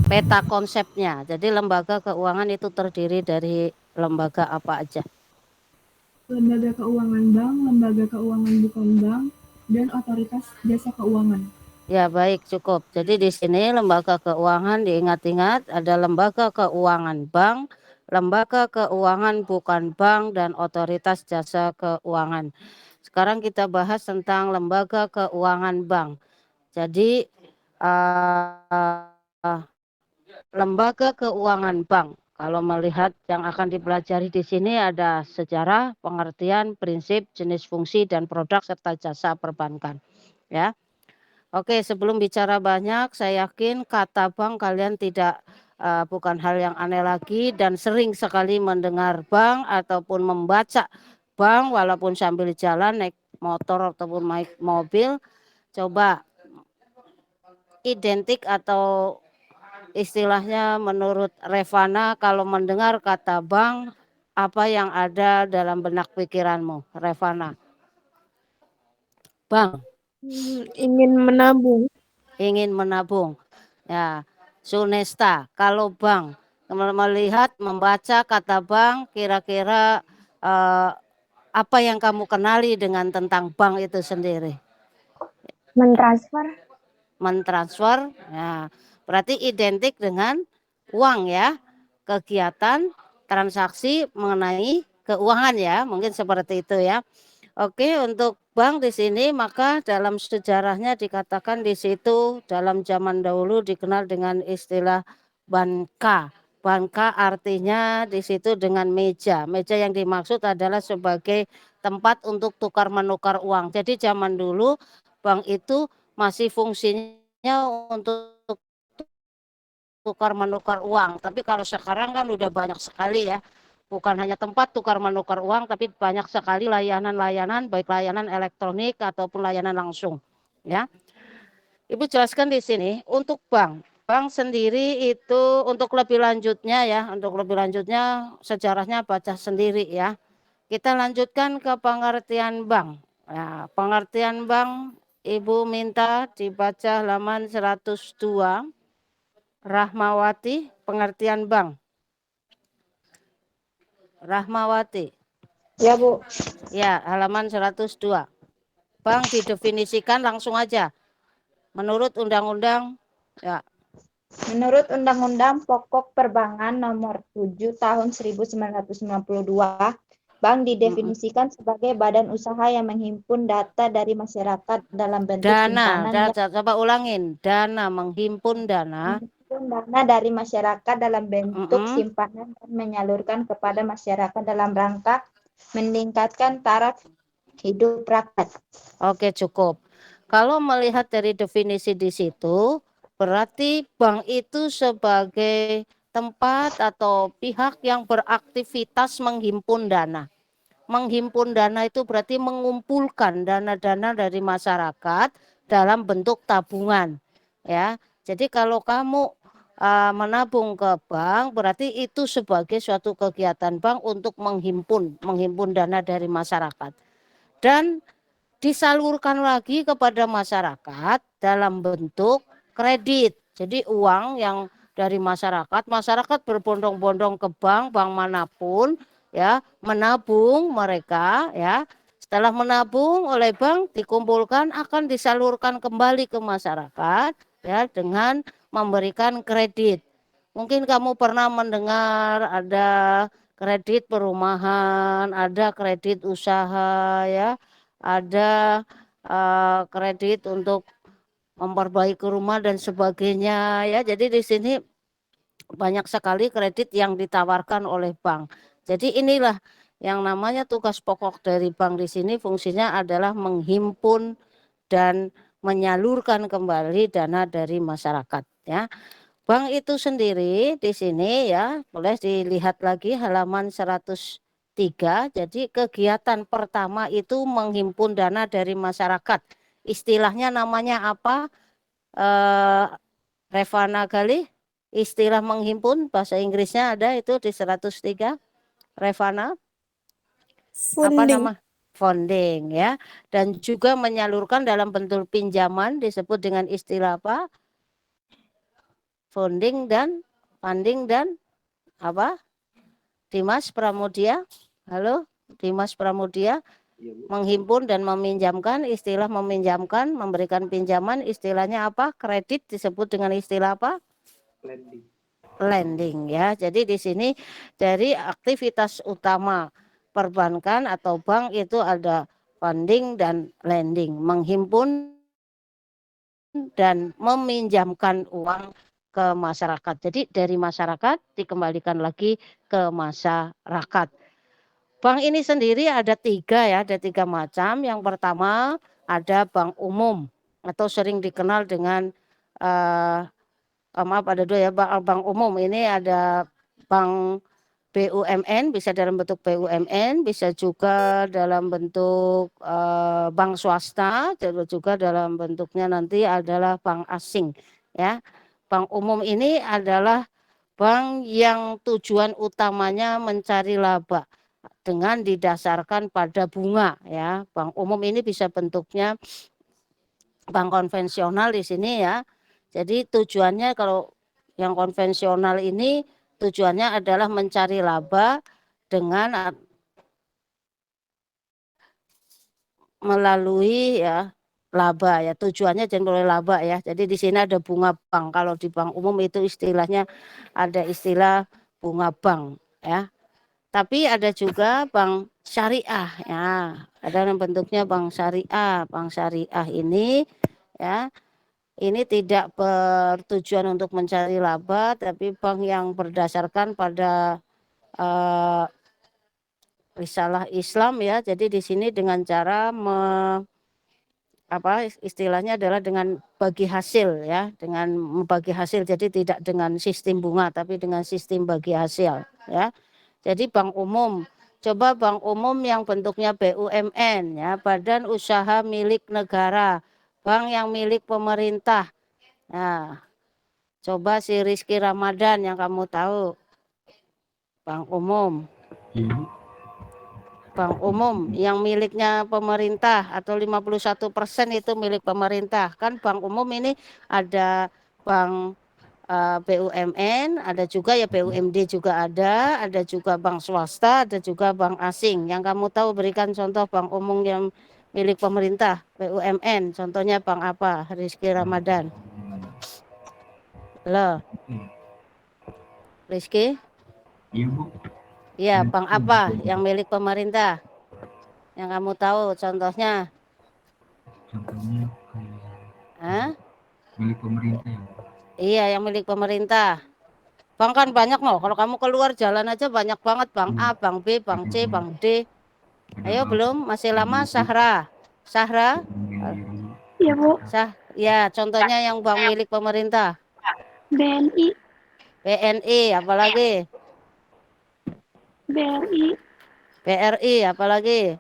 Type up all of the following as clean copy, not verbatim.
peta konsepnya. Jadi lembaga keuangan itu terdiri dari lembaga apa aja? Lembaga keuangan bank, lembaga keuangan bukan bank, dan otoritas jasa keuangan. Ya, baik, cukup. Jadi di sini lembaga keuangan diingat-ingat ada lembaga keuangan bank, lembaga keuangan bukan bank, dan otoritas jasa keuangan. Sekarang kita bahas tentang lembaga keuangan bank. Jadi lembaga keuangan bank. Kalau melihat yang akan dipelajari di sini ada sejarah, pengertian, prinsip, jenis fungsi, dan produk serta jasa perbankan. Ya. Oke, sebelum bicara banyak, saya yakin kata bank kalian tidak bukan hal yang aneh lagi dan sering sekali mendengar bank ataupun membaca bank walaupun sambil jalan naik motor ataupun naik mobil. Coba identik atau istilahnya menurut Revana kalau mendengar kata bank apa yang ada dalam benak pikiranmu, Revana? Bank. Ingin menabung. Ingin menabung. Ya, Sunesta, kalau bank melihat membaca kata bank kira-kira apa yang kamu kenali dengan tentang bank itu sendiri? Mentransfer. Mentransfer, ya, berarti identik dengan uang ya, kegiatan transaksi mengenai keuangan ya, mungkin seperti itu ya. Oke, untuk bank di sini maka dalam sejarahnya dikatakan di situ dalam zaman dahulu dikenal dengan istilah banka. Banka artinya di situ dengan meja. Meja yang dimaksud adalah sebagai tempat untuk tukar menukar uang. Jadi zaman dulu bank itu masih fungsinya untuk tukar menukar uang. Tapi kalau sekarang kan udah banyak sekali ya. Bukan hanya tempat tukar menukar uang, tapi banyak sekali layanan-layanan, baik layanan elektronik ataupun layanan langsung. Ya, Ibu jelaskan di sini untuk bank. Bank sendiri itu untuk lebih lanjutnya ya, untuk lebih lanjutnya sejarahnya baca sendiri ya. Kita lanjutkan ke pengertian bank. Ya, pengertian bank Ibu minta dibaca halaman 102. Rahmawati, pengertian bank. Rahmawati. Ya, Bu. Ya, halaman 102. Bank didefinisikan langsung aja. Menurut undang-undang ya. Menurut Undang-Undang Pokok Perbankan Nomor 7 Tahun 1992, bank didefinisikan sebagai badan usaha yang menghimpun data dari masyarakat dalam bentuk simpanan yang Coba ulangin. Dana, menghimpun dana. menghimpun dana dari masyarakat dalam bentuk simpanan dan menyalurkan kepada masyarakat dalam rangka meningkatkan taraf hidup rakyat. Oke, cukup. Kalau melihat dari definisi di situ, berarti bank itu sebagai tempat atau pihak yang beraktivitas menghimpun dana. Menghimpun dana itu berarti mengumpulkan dana-dana dari masyarakat dalam bentuk tabungan. Ya, jadi kalau kamu menabung ke bank, berarti itu sebagai suatu kegiatan bank untuk menghimpun dana dari masyarakat. Dan disalurkan lagi kepada masyarakat dalam bentuk kredit. Jadi uang yang dari masyarakat, masyarakat berbondong-bondong ke bank, bank manapun ya, menabung mereka ya. Setelah menabung oleh bank dikumpulkan akan disalurkan kembali ke masyarakat ya dengan memberikan kredit. Mungkin kamu pernah mendengar ada kredit perumahan, ada kredit usaha ya, ada kredit untuk memperbaiki rumah dan sebagainya ya. Jadi di sini banyak sekali kredit yang ditawarkan oleh bank. Jadi inilah yang namanya tugas pokok dari bank di sini fungsinya adalah menghimpun dan menyalurkan kembali dana dari masyarakat ya. Bank itu sendiri di sini ya, boleh dilihat lagi halaman 103. Jadi kegiatan pertama itu menghimpun dana dari masyarakat. Istilahnya namanya apa? Revana Gali, istilah menghimpun bahasa Inggrisnya ada itu di 103. Revana, apa Funding. nama? Funding ya. Dan juga menyalurkan dalam bentuk pinjaman disebut dengan istilah apa? funding dan apa? Dimas Pramudia. Halo, Dimas Pramudia. Menghimpun dan meminjamkan, istilah meminjamkan, memberikan pinjaman, istilahnya apa? Kredit disebut dengan istilah apa? Lending ya. Jadi di sini dari aktivitas utama perbankan atau bank itu ada funding dan lending, menghimpun dan meminjamkan uang ke masyarakat. Jadi dari masyarakat dikembalikan lagi ke masyarakat. Bank ini sendiri ada 3 ya, ada 3 macam. Yang pertama ada bank umum atau sering dikenal dengan maaf ada 2 ya, bank umum ini ada bank BUMN, bisa dalam bentuk BUMN, bisa juga dalam bentuk bank swasta, dan juga dalam bentuknya nanti adalah bank asing ya. Bank umum ini adalah bank yang tujuan utamanya mencari laba dengan didasarkan pada bunga ya. Bank umum ini bisa bentuknya bank konvensional di sini ya. Jadi tujuannya kalau yang konvensional ini tujuannya adalah mencari laba dengan melalui ya laba ya, tujuannya jangan melalui laba ya. Jadi di sini ada bunga bank. Kalau di bank umum itu istilahnya ada istilah bunga bank ya. Tapi ada juga bank syariah ya. Ada yang bentuknya bank syariah. Bank syariah ini ya, ini tidak bertujuan untuk mencari laba, tapi bank yang berdasarkan pada risalah Islam ya. Jadi di sini dengan cara istilahnya adalah dengan bagi hasil ya, dengan membagi hasil. Jadi tidak dengan sistem bunga, tapi dengan sistem bagi hasil ya. Jadi bank umum, coba bank umum yang bentuknya BUMN ya, badan usaha milik negara, bank yang milik pemerintah. Nah, coba si Rizky Ramadan yang kamu tahu, bank umum. Bank umum yang miliknya pemerintah atau 51% itu milik pemerintah. Kan bank umum ini ada bank BUMN, ada juga ya BUMD juga ada juga bank swasta, ada juga bank asing. Yang kamu tahu berikan contoh bank umum yang milik pemerintah, BUMN, contohnya bank apa? Rizky Ramadan. Loh, Rizky? Iya Bu. Iya, bank apa yang milik pemerintah? Yang kamu tahu contohnya? Contohnya Hah? milik pemerintah ya Bu. Iya, yang milik pemerintah. Bank kan banyak loh. Kalau kamu keluar jalan aja banyak banget. Bank A, Bank B, Bank C, Bank D. Ayo belum? Masih lama, Sahra. Sahra? Iya, Bu. Ya, contohnya yang bank milik pemerintah. BNI, BNI, apalagi? BRI, BRI, apalagi?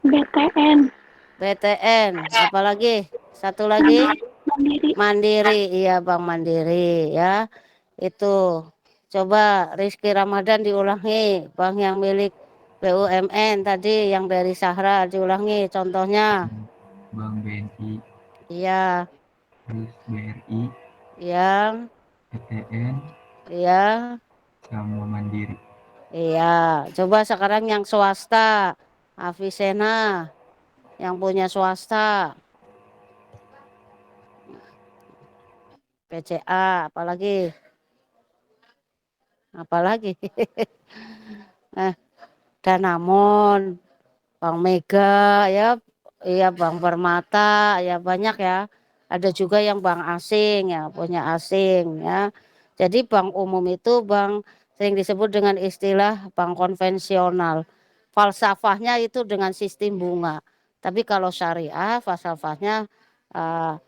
BTN, BTN, apalagi? Satu lagi? Mandiri. Mandiri, iya Bank Mandiri ya. Itu. Coba Rizky Ramadan diulangi. Bank yang milik BUMN tadi yang dari Sahra diulangi contohnya. Bank BNI, Iya, terus BRI, yang PTN, iya, sama Mandiri. iya. Coba sekarang yang swasta. Avicenna yang punya swasta. PCA, apalagi? Apalagi? Nah, Danamon, Bank Mega ya, iya Bank Permata ya banyak ya. Ada juga yang bank asing ya, punya asing ya. Jadi bank umum itu bank sering disebut dengan istilah bank konvensional. Falsafahnya itu dengan sistem bunga. Tapi kalau syariah, falsafahnya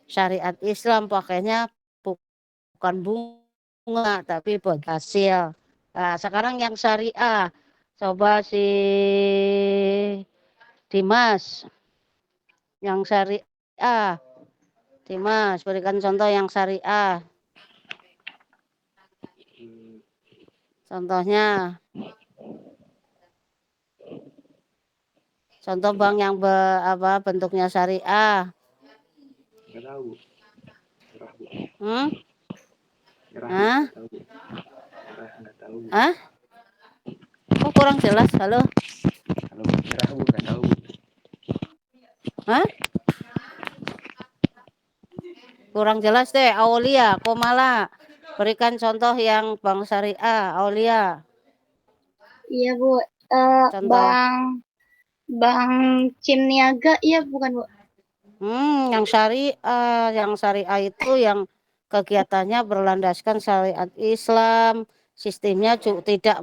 syariat Islam pakainya bukan bunga tapi bagi hasil. Nah, sekarang yang syariah, coba si Dimas, yang syariah. Dimas, berikan contoh yang syariah. Contohnya, contoh bank yang bentuknya syariah. Nggak tahu. Hmm? Hah? Hah? Kok kurang jelas? Halo? Kalau merah Bu nggak tahu. Hah? Kurang jelas deh. Aulia, Komala. Berikan contoh yang bank syariah. Aulia, Iya Bu, contoh. Bank Cimniaga, iya bukan Bu? Yang syariah itu yang kegiatannya berlandaskan syariat Islam, sistemnya tidak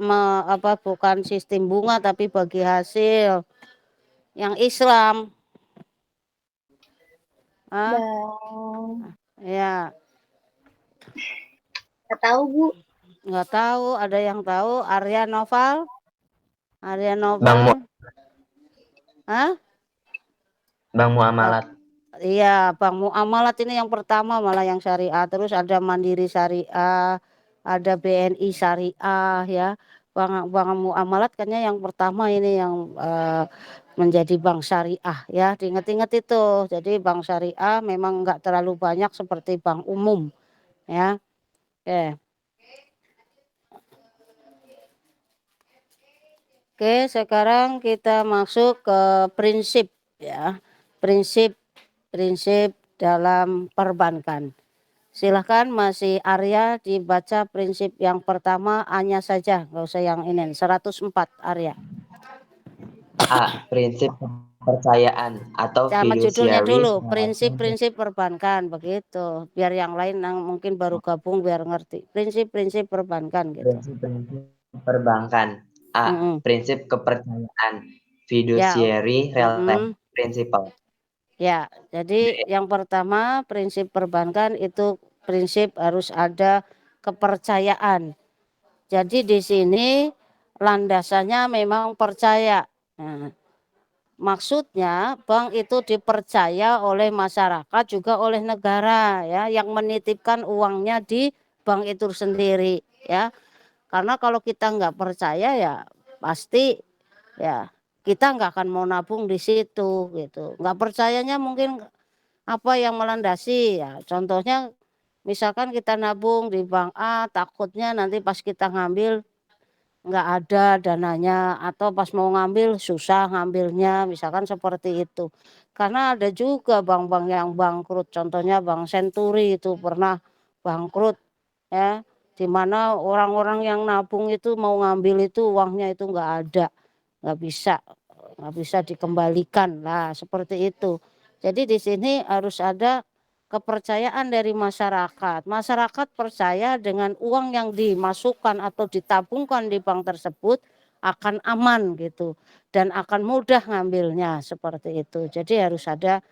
bukan sistem bunga tapi bagi hasil. Yang Islam, Bank, ya nggak tahu Bu. nggak tahu. Ada yang tahu? Arya Noval, Bang Hah? Bang Muamalat. Iya, Bank Muamalat ini yang pertama malah yang syariah. Terus ada Mandiri Syariah, ada BNI Syariah ya. Bank Muamalat kayaknya yang pertama ini yang menjadi bank syariah ya. Diingat-ingat itu. Jadi bank syariah memang enggak terlalu banyak seperti bank umum ya. Oke, sekarang kita masuk ke prinsip ya. Prinsip dalam perbankan. Silahkan masih Arya dibaca prinsip yang pertama A-nya saja, nggak usah yang ini. 104 Arya. A. Prinsip kepercayaan atau Sama judulnya fiduciary. dulu, prinsip-prinsip perbankan begitu. Biar yang lain yang mungkin baru gabung biar ngerti. Prinsip-prinsip perbankan gitu. Prinsip-prinsip perbankan. A. Prinsip kepercayaan, fiduciary relative principle. Ya, jadi yang pertama prinsip perbankan itu prinsip harus ada kepercayaan. Jadi di sini landasannya memang percaya. Nah, maksudnya bank itu dipercaya oleh masyarakat juga oleh negara ya yang menitipkan uangnya di bank itu sendiri ya. Karena kalau kita nggak percaya ya pasti ya kita nggak akan mau nabung di situ gitu. Nggak percayanya mungkin apa yang melandasi ya. Contohnya misalkan kita nabung di bank A, takutnya nanti pas kita ngambil nggak ada dananya atau pas mau ngambil susah ngambilnya, misalkan seperti itu. Karena ada juga bank-bank yang bangkrut, contohnya Bank Senturi itu pernah bangkrut ya, di mana orang-orang yang nabung itu mau ngambil itu uangnya itu nggak ada, nggak bisa dikembalikan lah seperti itu. Jadi di sini harus ada kepercayaan dari masyarakat. Masyarakat percaya dengan uang yang dimasukkan atau ditabungkan di bank tersebut akan aman gitu dan akan mudah ngambilnya seperti itu. Jadi harus ada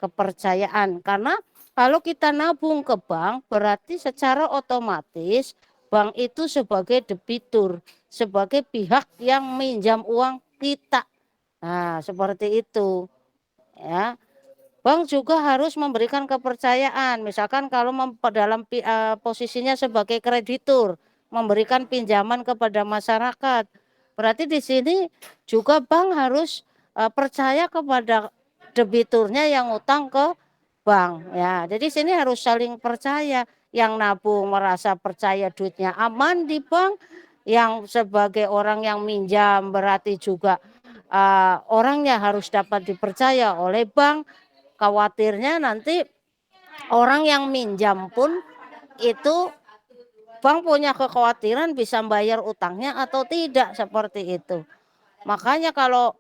kepercayaan karena kalau kita nabung ke bank berarti secara otomatis bank itu sebagai debitur, sebagai pihak yang minjam uang kita. Nah, seperti itu. Ya. Bank juga harus memberikan kepercayaan, misalkan kalau dalam posisinya sebagai kreditur, memberikan pinjaman kepada masyarakat. Berarti di sini juga bank harus percaya kepada debiturnya yang utang ke bank. Ya, jadi sini harus saling percaya. Yang nabung merasa percaya duitnya aman di bank, yang sebagai orang yang minjam berarti juga orangnya harus dapat dipercaya oleh bank. Khawatirnya nanti orang yang minjam pun itu bank punya kekhawatiran bisa bayar utangnya atau tidak seperti itu. Makanya kalau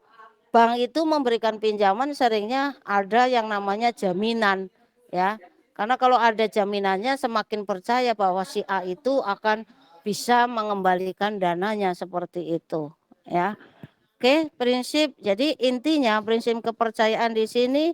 bank itu memberikan pinjaman seringnya ada yang namanya jaminan ya. Karena kalau ada jaminannya semakin percaya bahwa si A itu akan bisa mengembalikan dananya seperti itu ya. Oke, prinsip. Jadi intinya prinsip kepercayaan di sini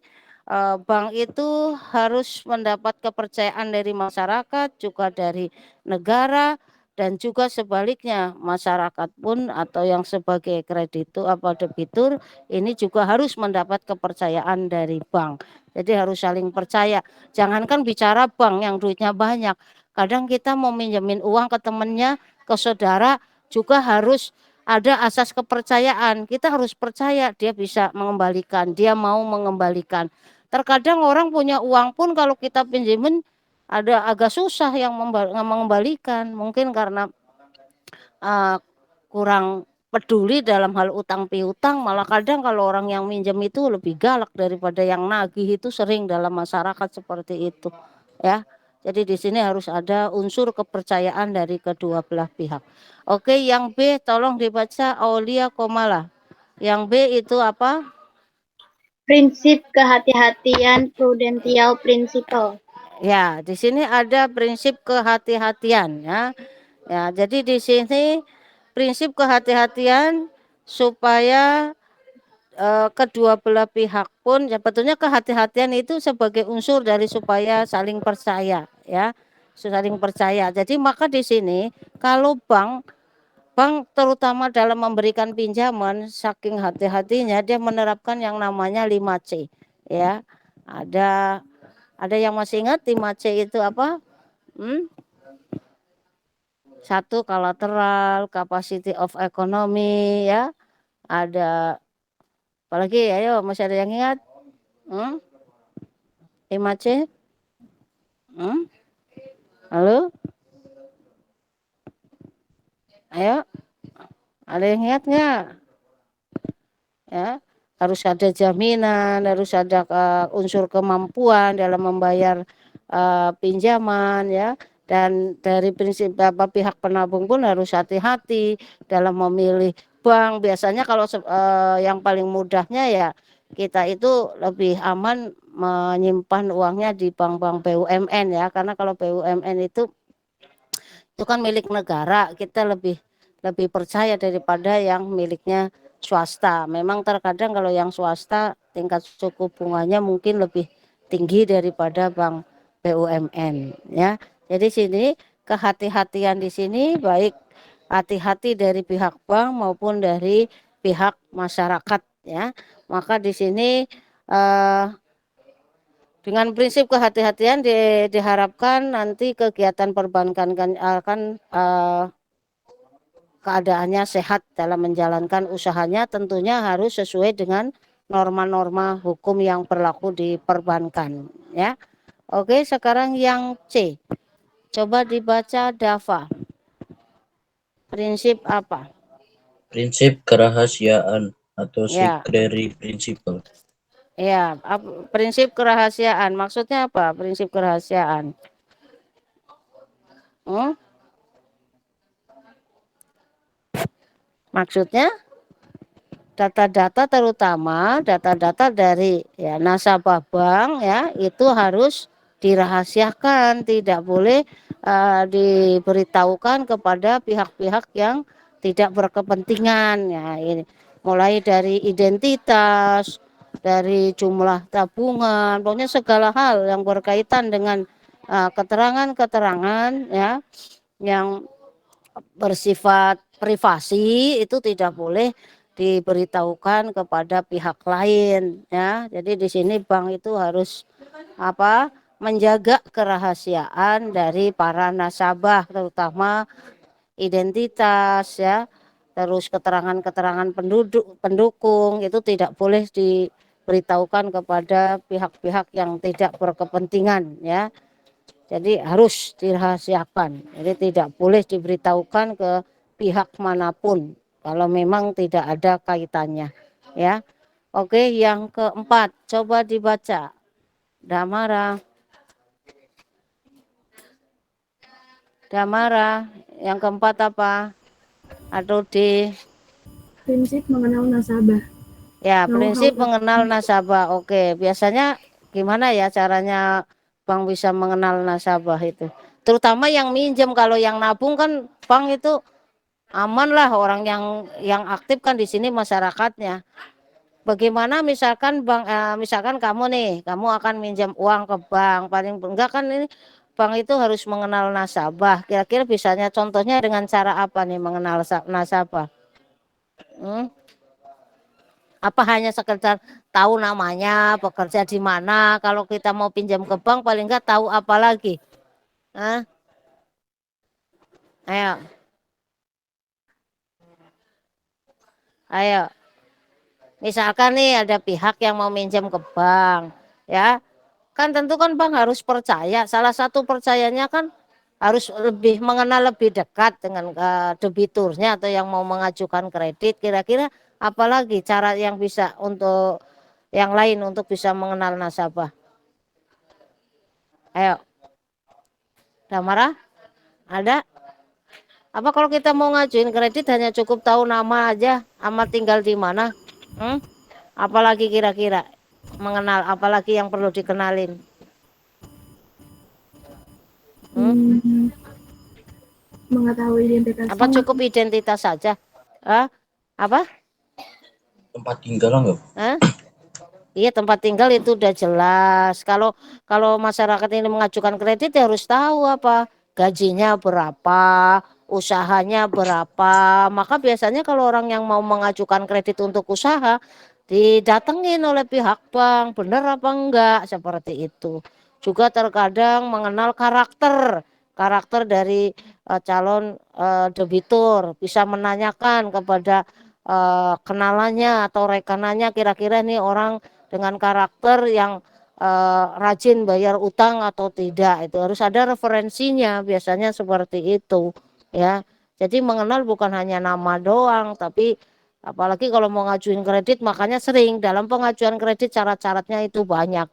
bank itu harus mendapat kepercayaan dari masyarakat, juga dari negara, dan juga sebaliknya masyarakat pun atau yang sebagai kreditur apa debitur ini juga harus mendapat kepercayaan dari bank. Jadi harus saling percaya. Jangankan bicara bank yang duitnya banyak, kadang kita mau minjemin uang ke temennya, ke saudara juga harus ada asas kepercayaan. Kita harus percaya dia bisa mengembalikan, dia mau mengembalikan. Terkadang orang punya uang pun kalau kita pinjemin ada agak susah yang mengembalikan, mungkin karena kurang peduli dalam hal utang piutang, malah kadang kalau orang yang minjem itu lebih galak daripada yang nagih, itu sering dalam masyarakat seperti itu ya. Jadi di sini harus ada unsur kepercayaan dari kedua belah pihak. Oke, yang B tolong dibaca Aulia Komala. Yang B itu apa? Prinsip kehati-hatian prudential principle. Ya, di sini ada prinsip kehati-hatian ya. Ya, jadi di sini prinsip kehati-hatian supaya kedua belah pihak pun ya, betulnya kehati-hatian itu sebagai unsur dari supaya saling percaya ya, saling percaya. Jadi maka di sini kalau bank terutama dalam memberikan pinjaman, saking hati-hatinya dia menerapkan yang namanya 5C ya. Ada yang masih ingat 5C itu apa? Satu, kolateral, capacity of economy ya. Ada apalagi, ayo masih ada yang ingat? 5C? Halo? Ayo, ada yang ingat nggak? Ya, harus ada jaminan, harus ada unsur kemampuan dalam membayar pinjaman ya. Dan dari prinsip pihak penabung pun harus hati-hati dalam memilih bank. Biasanya kalau yang paling mudahnya ya kita itu lebih aman menyimpan uangnya di bank-bank BUMN ya, karena kalau BUMN itu kan milik negara, kita lebih percaya daripada yang miliknya swasta. Memang terkadang kalau yang swasta tingkat suku bunganya mungkin lebih tinggi daripada bank BUMN ya. Jadi sini kehati-hatian di sini baik hati-hati dari pihak bank maupun dari pihak masyarakat ya. Maka di sini dengan prinsip kehati-hatian diharapkan nanti kegiatan perbankan akan keadaannya sehat dalam menjalankan usahanya, tentunya harus sesuai dengan norma-norma hukum yang berlaku di perbankan ya. Oke, sekarang yang C. Coba dibaca Dava. Prinsip apa? Prinsip kerahasiaan atau Ya. secrecy principle. Ya, prinsip kerahasiaan. Maksudnya apa? Prinsip kerahasiaan. Maksudnya data-data, terutama data-data dari ya nasabah bank ya, itu harus dirahasiakan, tidak boleh diberitahukan kepada pihak-pihak yang tidak berkepentingan ya. Ini mulai dari identitas, dari jumlah tabungan, pokoknya segala hal yang berkaitan dengan keterangan-keterangan ya yang bersifat privasi itu tidak boleh diberitahukan kepada pihak lain ya. Jadi di sini bank itu harus menjaga kerahasiaan dari para nasabah, terutama identitas ya. Terus keterangan-keterangan pendukung itu tidak boleh diberitahukan kepada pihak-pihak yang tidak berkepentingan ya. Jadi harus dirahasiakan. Jadi tidak boleh diberitahukan ke pihak manapun kalau memang tidak ada kaitannya ya. Oke, yang keempat coba dibaca. Damara. Yang keempat apa? Atau D? Prinsip mengenal nasabah. Ya, prinsip mengenal nasabah. Oke, biasanya gimana ya caranya bank bisa mengenal nasabah itu? Terutama yang minjem. Kalau yang nabung kan bank itu aman lah, orang yang aktif kan di sini masyarakatnya. Bagaimana misalkan bank, misalkan kamu akan minjam uang ke bank, paling enggak kan ini bank itu harus mengenal nasabah. Kira-kira bisanya contohnya dengan cara apa nih mengenal nasabah? Apa hanya sekedar tahu namanya, bekerja di mana? Kalau kita mau pinjam ke bank paling enggak tahu apa lagi? Ayo. Misalkan nih ada pihak yang mau minjam ke bank, ya. kan tentu kan Bang harus percaya. Salah satu percayanya kan harus lebih mengenal lebih dekat dengan debiturnya atau yang mau mengajukan kredit. Kira-kira apalagi cara yang bisa untuk yang lain untuk bisa mengenal nasabah? Ayo, udah marah? Ada? Apa kalau kita mau ngajuin kredit hanya cukup tahu nama aja, sama tinggal di mana? Apalagi kira-kira mengenal, apalagi yang perlu dikenalin? Mengetahui identitas. Apa cukup identitas saja? Apa? Tempat tinggal enggak? Iya, tempat tinggal itu udah jelas. Kalau masyarakat ini mengajukan kredit ya harus tahu apa gajinya berapa, usahanya berapa. Maka biasanya kalau orang yang mau mengajukan kredit untuk usaha didatengin oleh pihak bank, benar apa enggak, seperti itu. Juga terkadang mengenal karakter dari calon debitur, bisa menanyakan kepada kenalannya atau rekanannya, kira-kira nih orang dengan karakter yang rajin bayar utang atau tidak. Itu harus ada referensinya, biasanya seperti itu ya. Jadi mengenal bukan hanya nama doang, tapi apalagi kalau mau ngajuin kredit, makanya sering dalam pengajuan kredit syarat-syaratnya itu banyak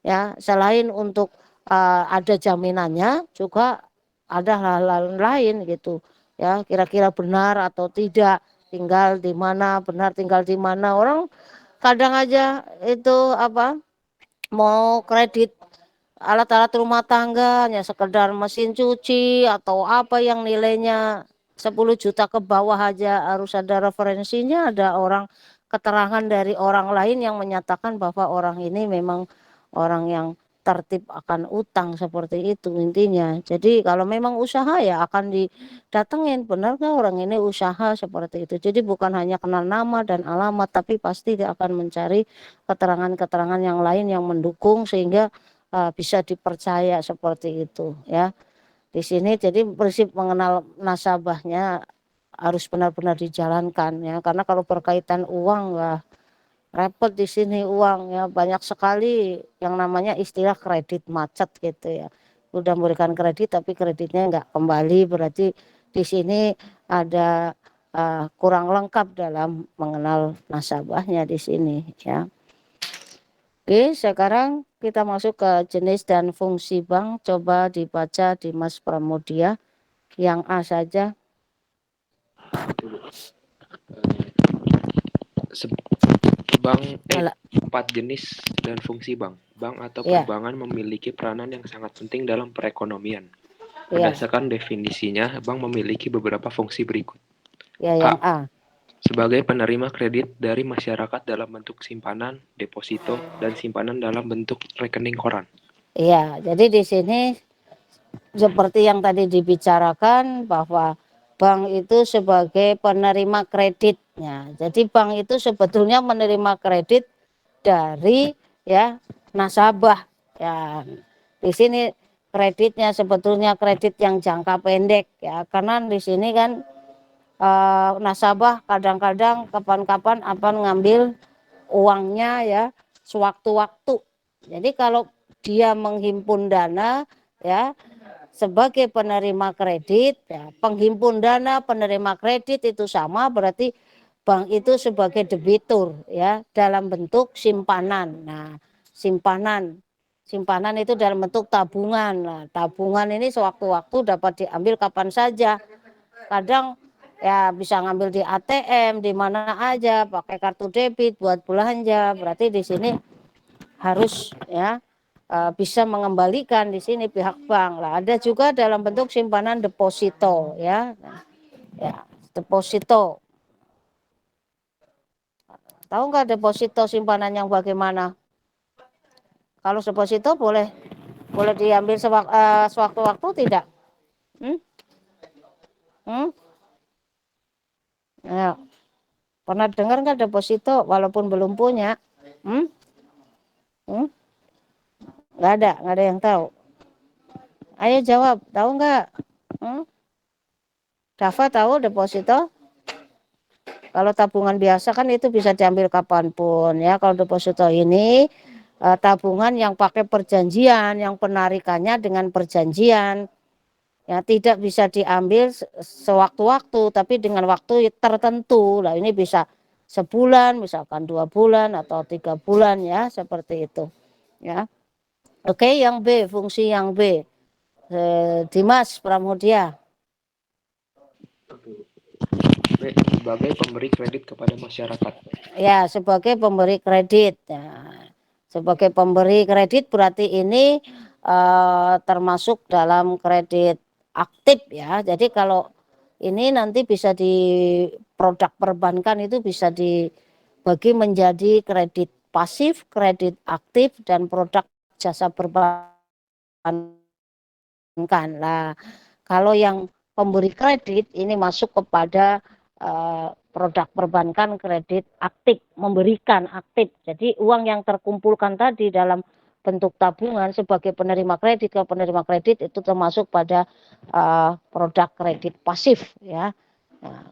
ya. Selain untuk ada jaminannya, juga ada hal-hal lain gitu ya, kira-kira benar atau tidak tinggal di mana, benar tinggal di mana. Orang kadang aja itu apa mau kredit alat-alat rumah tangga hanya sekedar mesin cuci atau apa yang nilainya 10 juta ke bawah aja harus ada referensinya, ada orang keterangan dari orang lain yang menyatakan bahwa orang ini memang orang yang tertib akan utang, seperti itu intinya. Jadi kalau memang usaha ya akan didatengin, benar nggak orang ini usaha, seperti itu. Jadi bukan hanya kenal nama dan alamat, tapi pasti dia akan mencari keterangan-keterangan yang lain yang mendukung sehingga bisa dipercaya, seperti itu ya. Di sini jadi prinsip mengenal nasabahnya harus benar-benar dijalankan ya, karena kalau berkaitan uang wah repot di sini uang ya, banyak sekali yang namanya istilah kredit macet gitu ya. Udah memberikan kredit tapi kreditnya nggak kembali, berarti di sini ada kurang lengkap dalam mengenal nasabahnya di sini ya. Oke, sekarang kita masuk ke jenis dan fungsi bank. Coba dibaca di Mas Pramudia yang A saja. Bank 4 jenis dan fungsi bank. Bank atau perbankan memiliki peranan yang sangat penting dalam perekonomian. Berdasarkan definisinya, bank memiliki beberapa fungsi berikut. Yang A. Sebagai penerima kredit dari masyarakat dalam bentuk simpanan, deposito, dan simpanan dalam bentuk rekening koran. Iya, jadi di sini seperti yang tadi dibicarakan bahwa bank itu sebagai penerima kreditnya. Jadi bank itu sebetulnya menerima kredit dari ya nasabah ya. Di sini kreditnya sebetulnya kredit yang jangka pendek ya, karena di sini kan nasabah kadang-kadang kapan-kapan akan ngambil uangnya ya sewaktu-waktu. Jadi kalau dia menghimpun dana ya sebagai penerima kredit ya, penghimpun dana, penerima kredit itu sama, berarti bank itu sebagai debitur ya dalam bentuk simpanan. Nah, simpanan itu dalam bentuk tabungan. Nah, tabungan ini sewaktu-waktu dapat diambil kapan saja. Kadang ya bisa ngambil di ATM di mana aja, pakai kartu debit buat belanja. Berarti di sini harus ya bisa mengembalikan di sini pihak bank lah. Ada juga dalam bentuk simpanan deposito ya. Nah, ya, deposito. Tahu nggak deposito simpanan yang bagaimana? Kalau deposito boleh diambil sewaktu-waktu tidak? Ya. Pernah dengar nggak deposito walaupun belum punya? Nggak ada yang tahu. Ayo jawab, tahu nggak? Dava tahu deposito? Kalau tabungan biasa kan itu bisa diambil kapanpun ya. Kalau deposito ini tabungan yang pakai perjanjian, yang penarikannya dengan perjanjian. Ya, tidak bisa diambil sewaktu-waktu, tapi dengan waktu tertentu. Nah, ini bisa sebulan, misalkan 2 bulan atau 3 bulan ya, seperti itu. Ya. Oke, yang B, fungsi yang B. Dimas Pramudia. B, sebagai pemberi kredit kepada masyarakat. Ya, sebagai pemberi kredit. Ya. Sebagai pemberi kredit berarti ini termasuk dalam kredit aktif ya. Jadi kalau ini nanti bisa di produk perbankan itu bisa dibagi menjadi kredit pasif, kredit aktif, dan produk jasa perbankan. Nah, kalau yang pemberi kredit ini masuk kepada produk perbankan kredit aktif, memberikan aktif. Jadi uang yang terkumpulkan tadi dalam bentuk tabungan sebagai penerima kredit ke penerima kredit itu termasuk pada produk kredit pasif ya. Nah,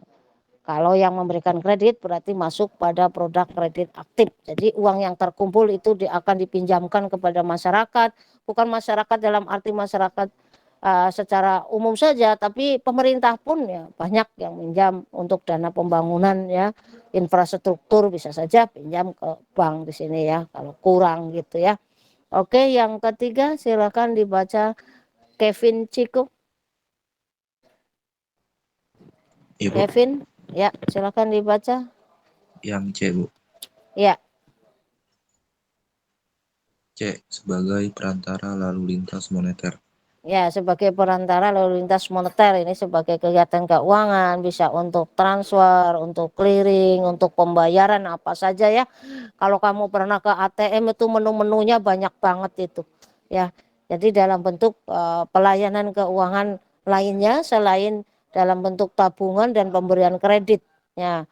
kalau yang memberikan kredit berarti masuk pada produk kredit aktif. Jadi uang yang terkumpul itu akan dipinjamkan kepada masyarakat, bukan masyarakat dalam arti masyarakat secara umum saja, tapi pemerintah pun ya banyak yang minjam untuk dana pembangunan ya, infrastruktur bisa saja pinjam ke bank di sini ya, kalau kurang gitu ya. Oke, yang ketiga silakan dibaca Kevin Ciko. Ibu. Kevin, ya silakan dibaca. Yang C, Bu. Ya. C, sebagai perantara lalu lintas moneter. Ya, sebagai perantara lalu lintas moneter, ini sebagai kegiatan keuangan, bisa untuk transfer, untuk clearing, untuk pembayaran apa saja ya. Kalau kamu pernah ke ATM itu menu-menunya banyak banget itu. Ya. Jadi dalam bentuk pelayanan keuangan lainnya selain dalam bentuk tabungan dan pemberian kredit. Ya.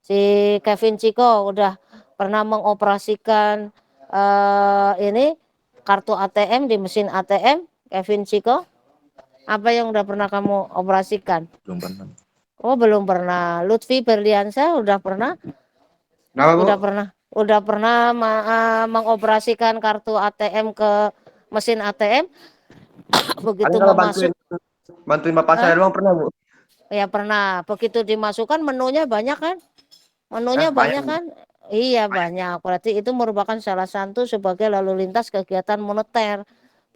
Si Kevin Ciko udah pernah mengoperasikan ini kartu ATM di mesin ATM. Kevin Ciko, apa yang udah pernah kamu operasikan? Belum pernah. Oh, belum pernah. Lutfi Berliansa udah pernah? Kenapa, Bu? Udah pernah mengoperasikan kartu ATM ke mesin ATM? Begitu Kalau memasuk bantuin bapak saya doang pernah, Bu. Ya pernah. Begitu dimasukkan menunya banyak kan? Menunya banyak kan? Iya banyak. Berarti itu merupakan salah satu sebagai lalu lintas kegiatan moneter.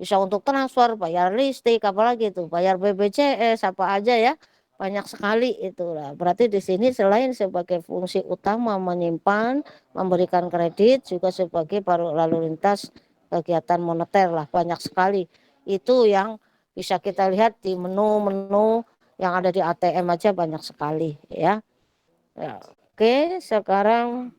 Bisa untuk transfer, bayar listrik, apalagi itu, bayar BPJS, apa aja ya, banyak sekali itulah. Berarti di sini selain sebagai fungsi utama menyimpan, memberikan kredit, juga sebagai lalu lintas kegiatan moneter lah, banyak sekali. Itu yang bisa kita lihat di menu-menu yang ada di ATM aja banyak sekali ya. Ya. Oke, sekarang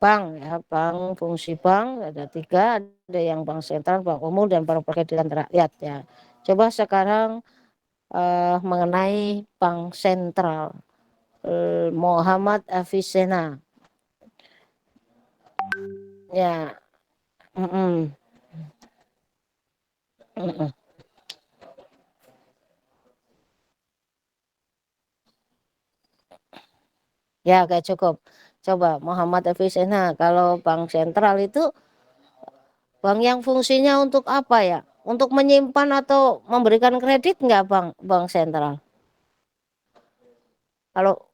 bank ya, bank, fungsi bank ada 3, ada yang bank sentral, bank umum, dan bank perkreditan rakyat ya. Coba sekarang mengenai bank sentral, Muhammad Afisena ya. Ya, kayak cukup. Coba Muhammad Afisena, kalau bank sentral itu bank yang fungsinya untuk apa ya? Untuk menyimpan atau memberikan kredit enggak bank sentral? Kalau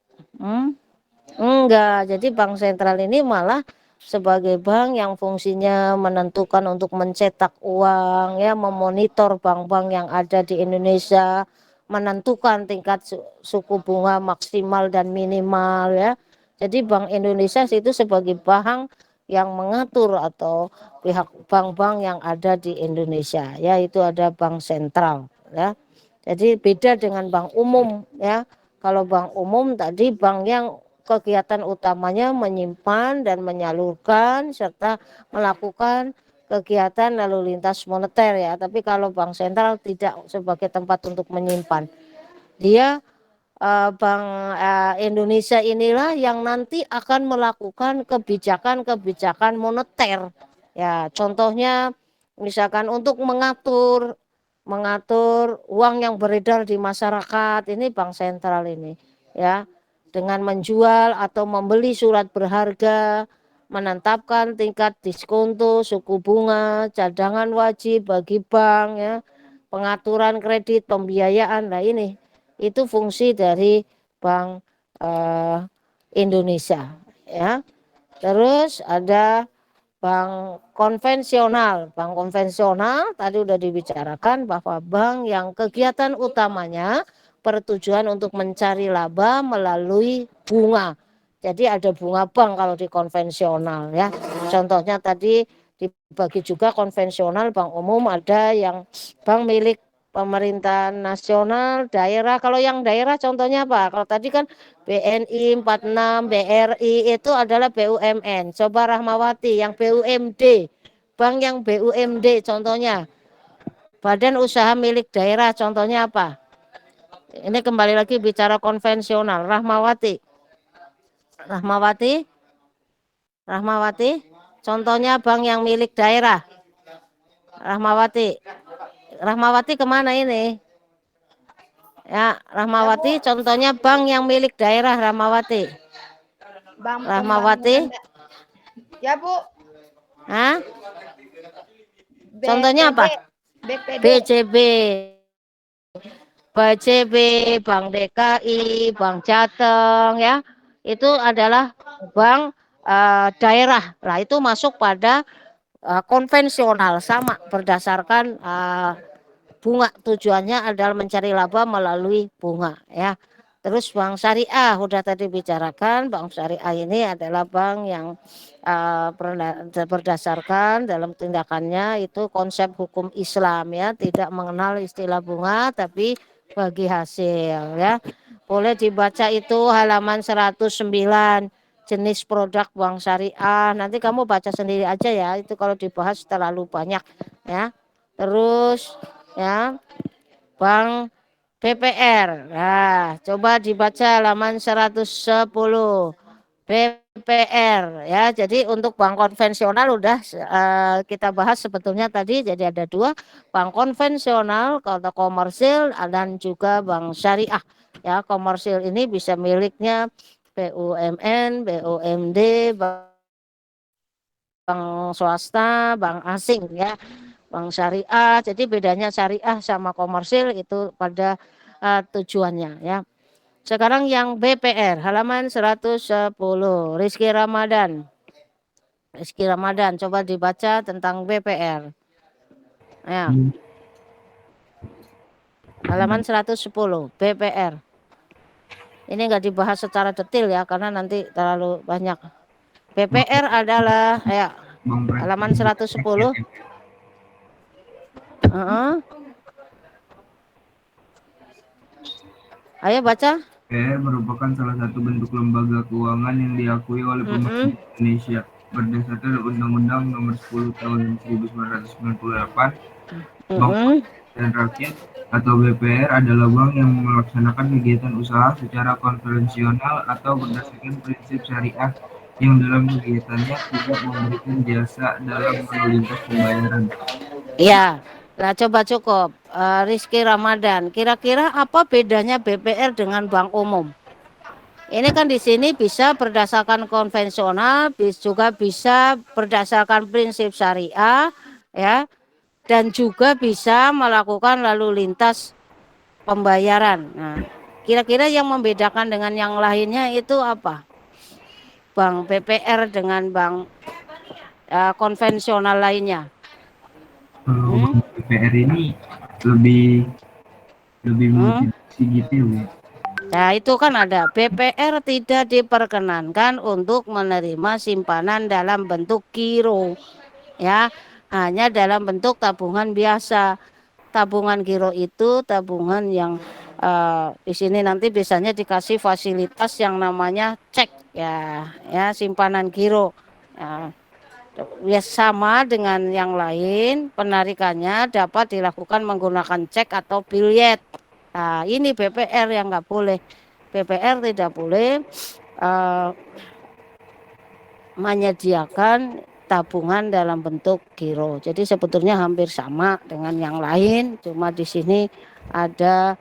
enggak, jadi bank sentral ini malah sebagai bank yang fungsinya menentukan untuk mencetak uang ya, memonitor bank-bank yang ada di Indonesia, menentukan tingkat suku bunga maksimal dan minimal ya. Jadi Bank Indonesia itu sebagai bank yang mengatur atau pihak bank-bank yang ada di Indonesia ya, itu ada bank sentral ya. Jadi beda dengan bank umum ya. Kalau bank umum tadi bank yang kegiatan utamanya menyimpan dan menyalurkan serta melakukan kegiatan lalu lintas moneter ya. Tapi kalau bank sentral tidak sebagai tempat untuk menyimpan. Dia Bank Indonesia inilah yang nanti akan melakukan kebijakan-kebijakan moneter. Ya, contohnya misalkan untuk mengatur uang yang beredar di masyarakat, ini bank sentral ini ya, dengan menjual atau membeli surat berharga menetapkan tingkat diskonto, suku bunga, cadangan wajib bagi bank, ya, pengaturan kredit, pembiayaan. Nah ini itu fungsi dari Bank Indonesia, ya. Terus ada bank konvensional. Bank konvensional tadi udah dibicarakan bahwa bank yang kegiatan utamanya bertujuan untuk mencari laba melalui bunga. Jadi ada bunga bank kalau di konvensional, ya. Contohnya tadi dibagi juga konvensional, bank umum, ada yang bank milik pemerintahan nasional, daerah. Kalau yang daerah contohnya apa? Kalau tadi kan BNI 46, BRI itu adalah BUMN. Coba Rahmawati yang BUMD. Bank yang BUMD contohnya. Badan usaha milik daerah contohnya apa? Ini kembali lagi bicara konvensional. Rahmawati. Rahmawati. Rahmawati. Contohnya bank yang milik daerah. Rahmawati. Rahmawati kemana ini? Ya, Rahmawati contohnya bank yang milik daerah, Rahmawati. Bank Rahmawati. Ya, Bu. Hah? Contohnya apa? BPD. BCB. BCB, Bank DKI, Bank Jateng, ya. Itu adalah bank daerah. Nah, itu masuk pada konvensional, sama berdasarkan bunga, tujuannya adalah mencari laba melalui bunga, ya. Terus bank syariah udah tadi bicarakan. Bank syariah ini adalah bank yang berdasarkan dalam tindakannya itu konsep hukum Islam, ya, tidak mengenal istilah bunga tapi bagi hasil, ya. Boleh dibaca itu halaman 109 jenis produk bank syariah. Nanti kamu baca sendiri aja, ya. Itu kalau dibahas terlalu banyak, ya. Terus, ya, Bank BPR. Nah, coba dibaca halaman 110. BPR, ya. Jadi untuk bank konvensional udah kita bahas sebetulnya tadi. Jadi ada dua, bank konvensional atau komersil dan juga bank syariah. Ya, komersil ini bisa miliknya BUMN, BUMD, bank swasta, bank asing, ya. Bank syariah. Jadi bedanya syariah sama komersil itu pada tujuannya, ya. Sekarang yang BPR halaman 110. Rizky Ramadan. Rizky Ramadan, coba dibaca tentang BPR. Ya. Halaman 110 BPR. Ini enggak dibahas secara detail, ya, karena nanti terlalu banyak. BPR adalah ya halaman 110. Ayo baca. BPR merupakan salah satu bentuk lembaga keuangan yang diakui oleh pemerintah Indonesia berdasarkan Undang-Undang Nomor 10 Tahun 1998. Bank dan Rakyat atau BPR adalah bank yang melaksanakan kegiatan usaha secara konvensional atau berdasarkan prinsip syariah yang dalam kegiatannya tidak memberikan jasa dalam lalu lintas pembayaran. Ya, nah coba cukup. Rizky Ramadan, kira-kira apa bedanya BPR dengan bank umum? Ini kan di sini bisa berdasarkan konvensional, juga bisa berdasarkan prinsip syariah, ya, dan juga bisa melakukan lalu lintas pembayaran. Nah, kira-kira yang membedakan dengan yang lainnya itu apa? Bank BPR dengan bank konvensional lainnya. Kalau BPR ini lebih gitu, ya. Nah, itu kan ada BPR tidak diperkenankan untuk menerima simpanan dalam bentuk giro, ya, hanya dalam bentuk tabungan biasa. Tabungan giro itu tabungan yang di sini nanti biasanya dikasih fasilitas yang namanya cek, ya, simpanan giro. Ya, sama dengan yang lain, penarikannya dapat dilakukan menggunakan cek atau biljet. Nah, ini BPR yang nggak boleh. BPR tidak boleh menyediakan tabungan dalam bentuk giro. Jadi sebetulnya hampir sama dengan yang lain, cuma di sini ada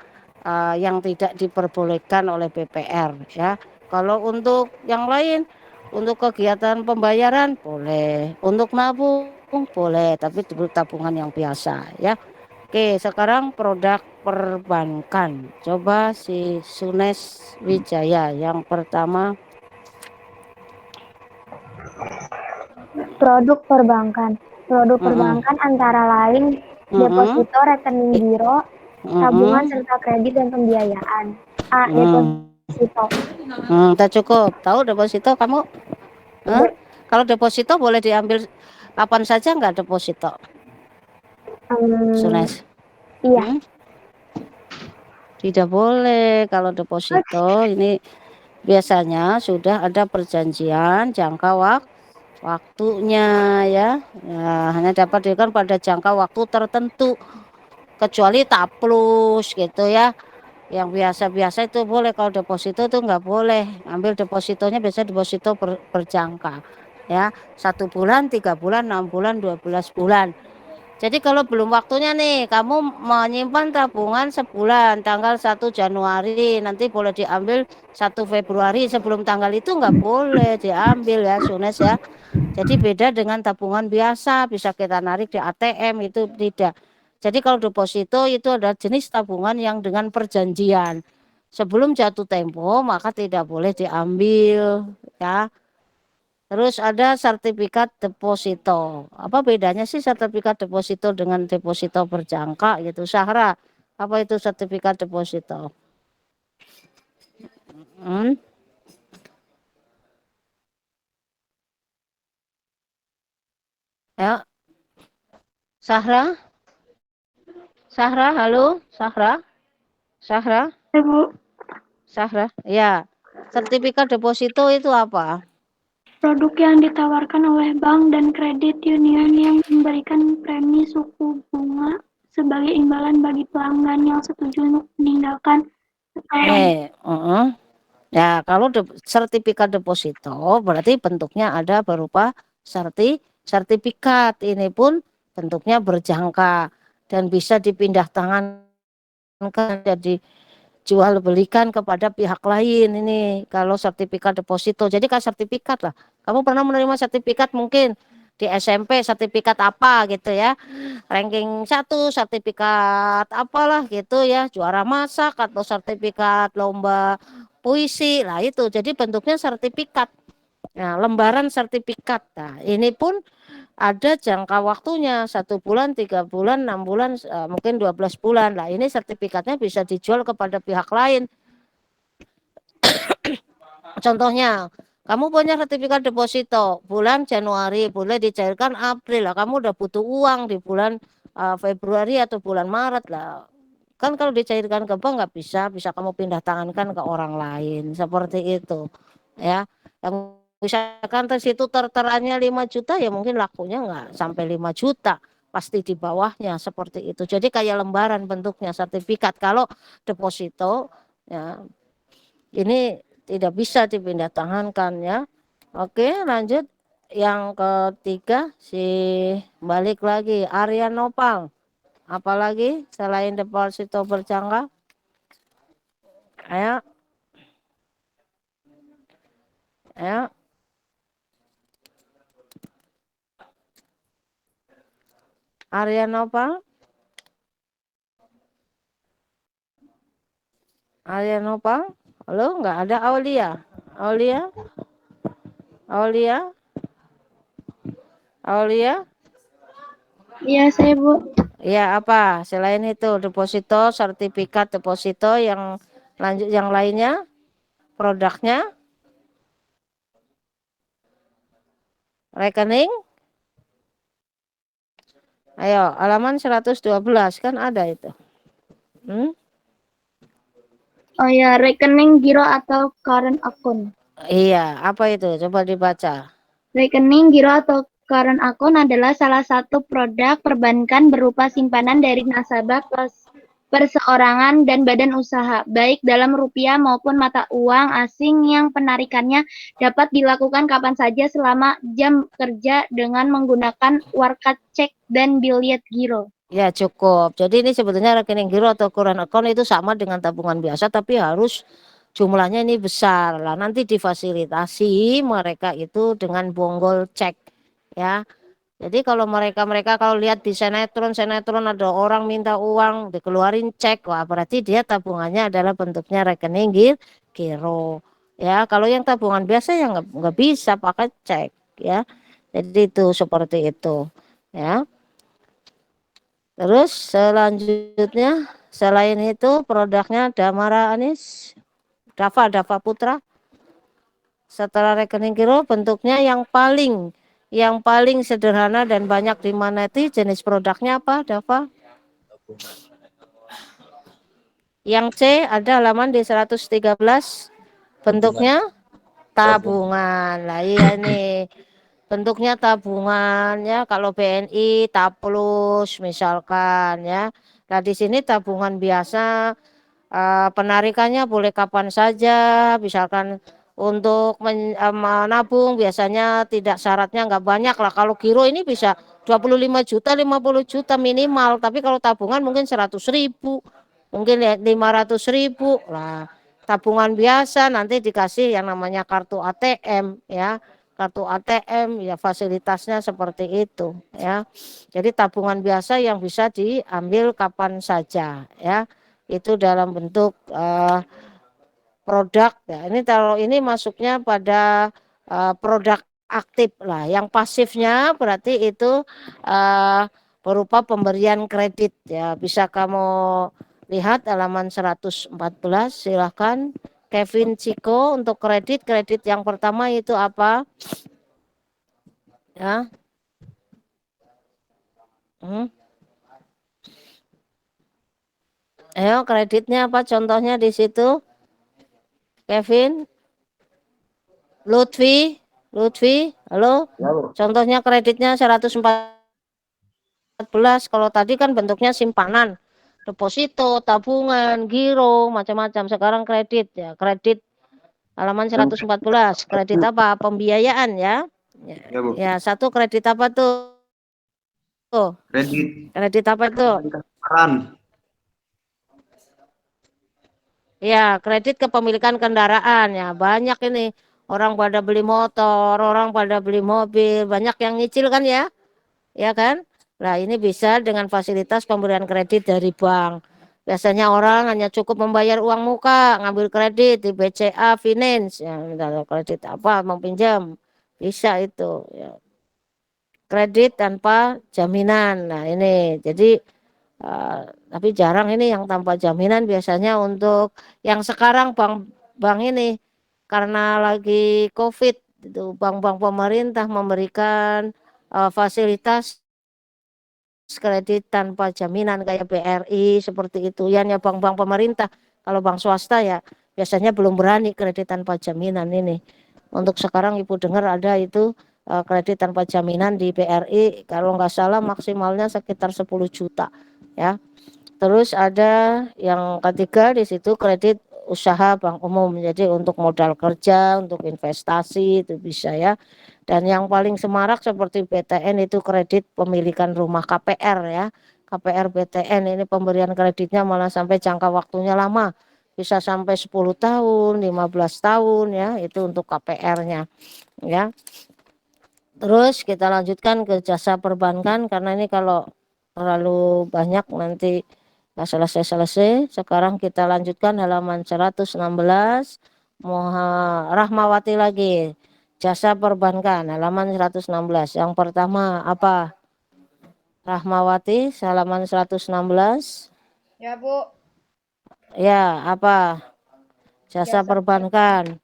yang tidak diperbolehkan oleh BPR, ya. Kalau untuk yang lain Untuk kegiatan pembayaran boleh, untuk nabung boleh, tapi tabungan yang biasa ya. Oke, sekarang produk perbankan. Coba si Sunes Wijaya yang pertama. Produk perbankan. Produk perbankan antara lain deposito, rekening giro, tabungan serta kredit dan pembiayaan. A. Deposito. Tak cukup. Tahu deposito kamu? Kalau deposito boleh diambil kapan saja nggak deposito? Sunes? Iya. Tidak boleh kalau deposito. Ini biasanya sudah ada perjanjian jangka waktunya ya. Hanya dapat diberikan pada jangka waktu tertentu, kecuali taplus gitu ya. Yang biasa-biasa itu boleh, kalau deposito itu nggak boleh. Ambil depositonya biasa deposito berjangka ya, 1 bulan, 3 bulan, 6 bulan, 12 bulan. Jadi kalau belum waktunya nih, kamu menyimpan tabungan sebulan, tanggal 1 Januari, nanti boleh diambil 1 Februari, sebelum tanggal itu nggak boleh diambil ya Sunes ya. Jadi beda dengan tabungan biasa, bisa kita narik di ATM, itu tidak. Jadi kalau deposito itu adalah jenis tabungan yang dengan perjanjian. Sebelum jatuh tempo maka tidak boleh diambil ya. Terus ada sertifikat deposito. Apa bedanya sih sertifikat deposito dengan deposito berjangka gitu? Syahra, apa itu sertifikat deposito? Ya. Syahra? Syahra, halo? Syahra? Syahra? Ibu. Syahra, ya. Sertifikat deposito itu apa? Produk yang ditawarkan oleh bank dan kredit union yang memberikan premi suku bunga sebagai imbalan bagi pelanggan yang setuju untuk meninggalkan tawaran. Ya, kalau sertifikat deposito berarti bentuknya ada berupa sertifikat. Ini pun bentuknya berjangka dan bisa dipindah tangankan, jadi jual belikan kepada pihak lain. Ini kalau sertifikat deposito. Jadi kan sertifikat lah. Kamu pernah menerima sertifikat mungkin di SMP, sertifikat apa gitu ya, ranking 1, sertifikat apalah gitu ya, juara masak, atau sertifikat lomba puisi lah itu. Jadi bentuknya sertifikat. Nah, lembaran sertifikat. Nah, ini pun ada jangka waktunya, 1 bulan, 3 bulan, 6 bulan, mungkin 12 bulan. Lah ini sertifikatnya bisa dijual kepada pihak lain. Contohnya, kamu punya sertifikat deposito bulan Januari, boleh dicairkan April. Lah kamu udah butuh uang di bulan Februari atau bulan Maret lah. Kan kalau dicairkan ke bank nggak bisa kamu pindah tangankan ke orang lain, seperti itu ya. Yang misalkan di situ terterannya 5 juta ya mungkin lakunya nggak sampai 5 juta, pasti di bawahnya, seperti itu. Jadi kayak lembaran bentuknya sertifikat. Kalau deposito ya ini tidak bisa dipindah tangankan ya. Oke, lanjut yang ketiga, balik lagi Arya Nopal. Apalagi selain deposito berjangka? Ayo. Arya Nopal. Arya Nopal. Halo, nggak ada Aulia. Aulia? Iya, saya Bu. Ya, apa? Selain itu deposito, sertifikat deposito, yang lanjut yang lainnya, produknya, rekening. Ayo, halaman 112 kan ada itu. Oh ya, rekening giro atau current account. Iya, apa itu? Coba dibaca. Rekening giro atau current account adalah salah satu produk perbankan berupa simpanan dari nasabah perseorangan dan badan usaha, baik dalam rupiah maupun mata uang asing yang penarikannya dapat dilakukan kapan saja selama jam kerja dengan menggunakan warkat cek dan biliet giro. Ya, cukup. Jadi ini sebetulnya rekening giro atau current account itu sama dengan tabungan biasa, tapi harus jumlahnya ini besar lah, nanti difasilitasi mereka itu dengan bonggol cek ya. Jadi kalau mereka kalau lihat di sinetron ada orang minta uang dikeluarin cek, wah berarti dia tabungannya adalah bentuknya rekening giro ya. Kalau yang tabungan biasa ya nggak bisa pakai cek ya. Jadi itu seperti itu ya. Terus selanjutnya selain itu produknya Damara Anis, Dava Putra. Setelah rekening giro bentuknya yang paling sederhana dan banyak diminati, jenis produknya apa, Dava? Yang C ada halaman di 113, bentuknya tabungan. Lah iya ini bentuknya tabungan ya. Kalau BNI Taplus misalkan ya. Nah di sini tabungan biasa, penarikannya boleh kapan saja, misalkan untuk menabung biasanya tidak syaratnya nggak banyak lah. Kalau giro ini bisa 25 juta, 50 juta minimal, tapi kalau tabungan mungkin 100.000, mungkin 500.000 lah. Tabungan biasa nanti dikasih yang namanya kartu ATM ya. Kartu ATM ya fasilitasnya seperti itu ya. Jadi tabungan biasa yang bisa diambil kapan saja ya. Itu dalam bentuk produk ya. Ini kalau ini masuknya pada produk aktif lah. Yang pasifnya berarti itu berupa pemberian kredit ya. Bisa kamu lihat halaman 114, silahkan Kevin Ciko. Untuk kredit yang pertama itu apa ya? Ayo kreditnya apa contohnya di situ? Kevin, Lutfi, halo. Ya, Bu. Contohnya kreditnya 114. Kalau tadi kan bentuknya simpanan, deposito, tabungan, giro, macam-macam. Sekarang kredit ya. Kredit halaman 114. Kredit apa? Pembiayaan ya. Ya, Bu. Ya, satu kredit apa tuh? Kredit apa itu? Peran. Ya, kredit kepemilikan kendaraan ya. Banyak ini orang pada beli motor, orang pada beli mobil, banyak yang nyicil kan ya. Ya kan? Nah, ini bisa dengan fasilitas pemberian kredit dari bank. Biasanya orang hanya cukup membayar uang muka, ngambil kredit di BCA Finance, ya, minta kredit apa, mau pinjam, bisa itu. Ya. Kredit tanpa jaminan. Nah, ini jadi tapi jarang ini yang tanpa jaminan, biasanya untuk yang sekarang bank ini karena lagi COVID itu bank-bank pemerintah memberikan fasilitas kredit tanpa jaminan kayak BRI seperti itu ya, bank-bank pemerintah. Kalau bank swasta ya biasanya belum berani kredit tanpa jaminan ini. Untuk sekarang Ibu dengar ada itu kredit tanpa jaminan di BRI, kalau nggak salah maksimalnya sekitar 10 juta ya. Terus ada yang ketiga di situ kredit usaha bank umum, jadi untuk modal kerja, untuk investasi itu bisa ya. Dan yang paling semarak seperti BTN itu kredit pemilikan rumah KPR ya. KPR BTN ini pemberian kreditnya malah sampai jangka waktunya lama, bisa sampai 10 tahun, 15 tahun ya, itu untuk KPR-nya ya. Terus kita lanjutkan ke jasa perbankan, karena ini kalau terlalu banyak nanti nggak selesai-selesai. Sekarang kita lanjutkan halaman 116, Rahmawati lagi. Jasa perbankan halaman 116. Yang pertama apa? Rahmawati halaman 116. Ya, Bu. Ya, apa? Jasa perbankan.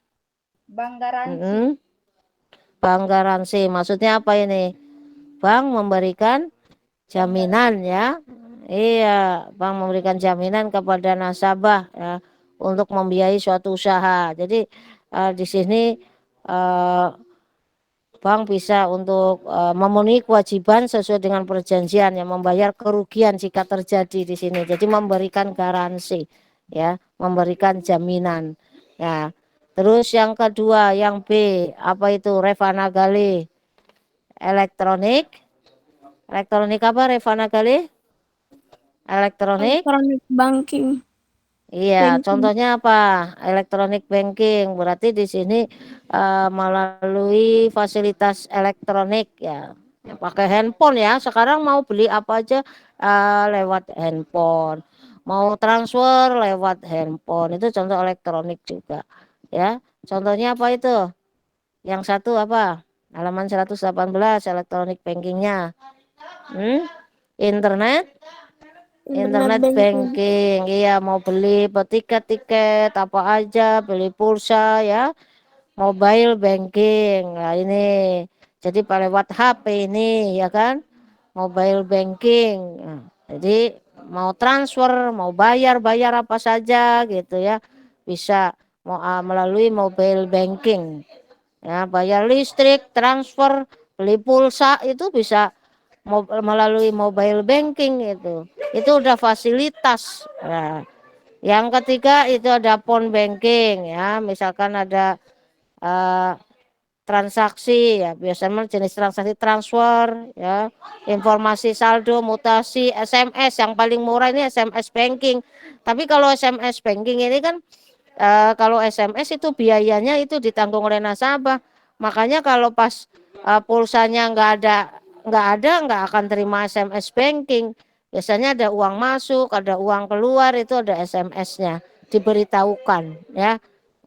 Bank garansi. Bank garansi. Maksudnya apa ini? Bank memberikan jaminan ya. Iya, bank memberikan jaminan kepada nasabah ya, untuk membiayai suatu usaha. Jadi di sini bank bisa untuk memenuhi kewajiban sesuai dengan perjanjian, yang membayar kerugian jika terjadi di sini. Jadi memberikan garansi ya, memberikan jaminan. Ya. Terus yang kedua, yang B, apa itu? Revana Gali. Elektronik apa Revana Gali? Elektronik banking. Iya, Banking. contohnya apa? Electronic banking. Berarti di sini melalui fasilitas elektronik ya. Pakai handphone ya. Sekarang mau beli apa aja lewat handphone. Mau transfer lewat handphone. Itu contoh elektronik juga. Ya. Contohnya apa itu? Yang satu apa? Halaman 118 elektronik bankingnya. Internet banking. Iya, mau beli tiket apa aja, beli pulsa ya, mobile banking. Nah, ini jadi lewat HP ini ya kan, mobile banking. Nah, jadi mau transfer, mau bayar apa saja gitu ya, bisa melalui mobile banking. Ya, bayar listrik, transfer, beli pulsa itu bisa melalui mobile banking itu udah fasilitas. Nah, yang ketiga itu ada phone banking ya, misalkan ada transaksi ya, biasanya jenis transaksi transfer ya, informasi saldo, mutasi, SMS. Yang paling murah ini SMS banking. Tapi kalau SMS banking ini kan kalau SMS itu biayanya itu ditanggung oleh nasabah. Makanya kalau pas pulsanya nggak akan terima SMS banking. Biasanya ada uang masuk, ada uang keluar, itu ada SMS-nya diberitahukan ya.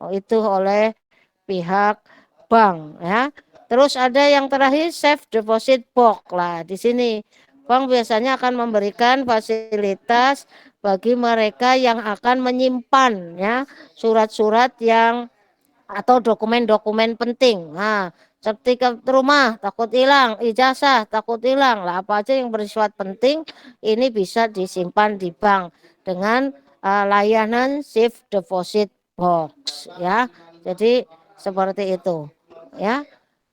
Itu oleh pihak bank ya. Terus ada yang terakhir safe deposit box lah. Di sini bank biasanya akan memberikan fasilitas bagi mereka yang akan menyimpan ya surat-surat yang atau dokumen-dokumen penting. Nah, sertifikat rumah takut hilang, ijazah takut hilang lah, apa aja yang bersifat penting ini bisa disimpan di bank dengan layanan safe deposit box ya. Jadi seperti itu ya.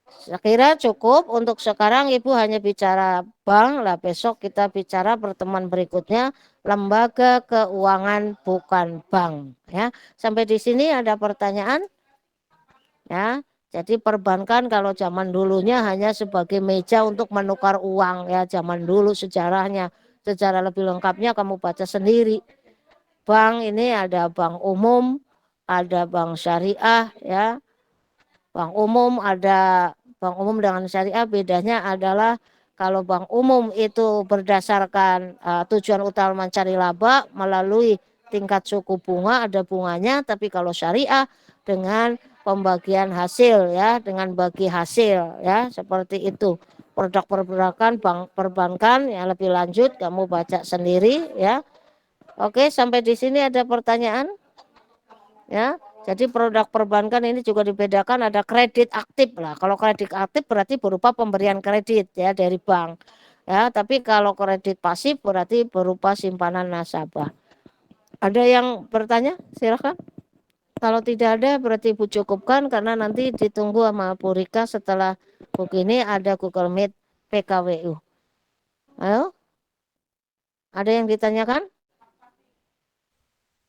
Saya kira cukup untuk sekarang, Ibu hanya bicara bank lah. Besok kita bicara pertemuan berikutnya lembaga keuangan bukan bank ya. Sampai di sini ada pertanyaan? Ya, jadi perbankan kalau zaman dulunya hanya sebagai meja untuk menukar uang ya, zaman dulu sejarahnya. Sejarah lebih lengkapnya kamu baca sendiri. Bank ini ada bank umum, ada bank syariah ya. Bank umum ada bank umum dengan syariah, bedanya adalah kalau bank umum itu berdasarkan tujuan utama mencari laba melalui tingkat suku bunga, ada bunganya, tapi kalau syariah dengan pembagian hasil ya, dengan bagi hasil ya, seperti itu. Produk perbankan, bank perbankan yang lebih lanjut kamu baca sendiri ya. Oke, sampai di sini ada pertanyaan? Ya. Jadi produk perbankan ini juga dibedakan, ada kredit aktif lah. Kalau kredit aktif berarti berupa pemberian kredit ya dari bank. Ya, tapi kalau kredit pasif berarti berupa simpanan nasabah. Ada yang bertanya? Silakan. Kalau tidak ada berarti Ibu cukupkan, karena nanti ditunggu sama Bu Rika setelah begini ada Google Meet PKWU. Ayo. Ada yang ditanyakan?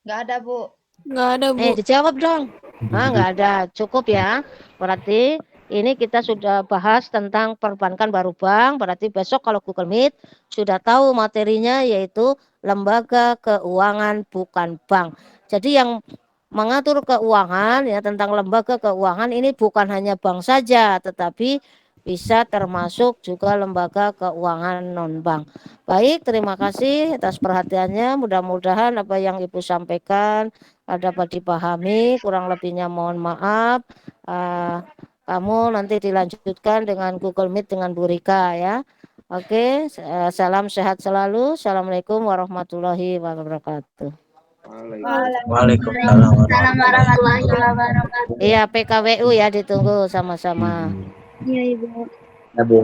Nggak ada, Bu. Nggak ada, Bu. Dijawab dong. Nggak ada. Cukup ya. Berarti ini kita sudah bahas tentang perbankan baru bank. Berarti besok kalau Google Meet sudah tahu materinya, yaitu lembaga keuangan bukan bank. Jadi yang mengatur keuangan ya, tentang lembaga keuangan ini bukan hanya bank saja, tetapi bisa termasuk juga lembaga keuangan non-bank. Baik, terima kasih atas perhatiannya. Mudah-mudahan apa yang Ibu sampaikan dapat dipahami, kurang lebihnya mohon maaf. Kamu nanti dilanjutkan dengan Google Meet dengan Bu Rika ya. Oke, salam sehat selalu. Assalamualaikum warahmatullahi wabarakatuh. Waalaikumsalam warahmatullahi wabarakatuh. Iya, PKWU ya, ditunggu sama-sama. Iya, Ibu. Ya, Bu.